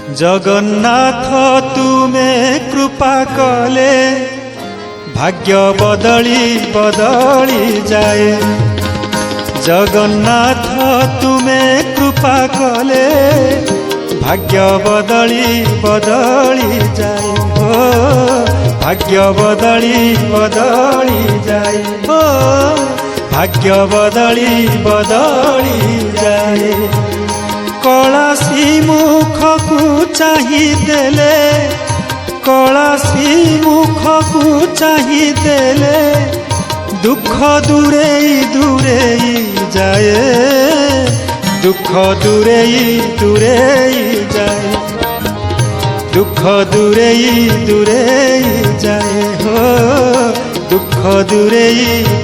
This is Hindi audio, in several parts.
जगन्नाथ तुमे कृपा कले भाग्य बदली बदली जाए। जगन्नाथ तुमे कृपा कले भाग्य बदली बदली जाए। हो भाग्य बदली बदली जाए। हो भाग्य बदली बदली जाए। कलासी मुख को चाहिदेले कलासी मुख को चाहिदेले दुख दूरे दूरे जाए। दुख दूरे दूरे जाए। दुख दूरे दूरे जाए। हो दुख दूरे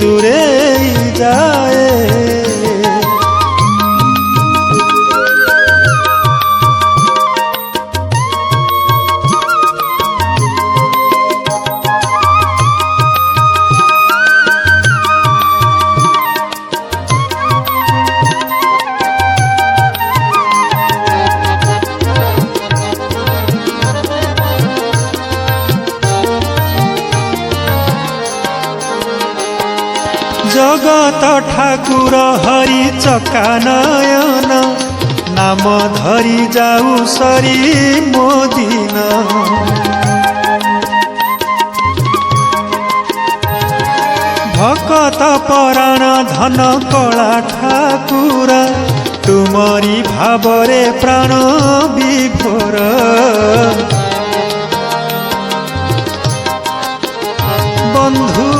दूरे जाए। जगत ठाकुर हरि चकानयन नाम धरी जाऊ सरी मोदिन। भकत पराण धन कला ठाकुर तुमरी भावरे प्राण विभोर। बंधु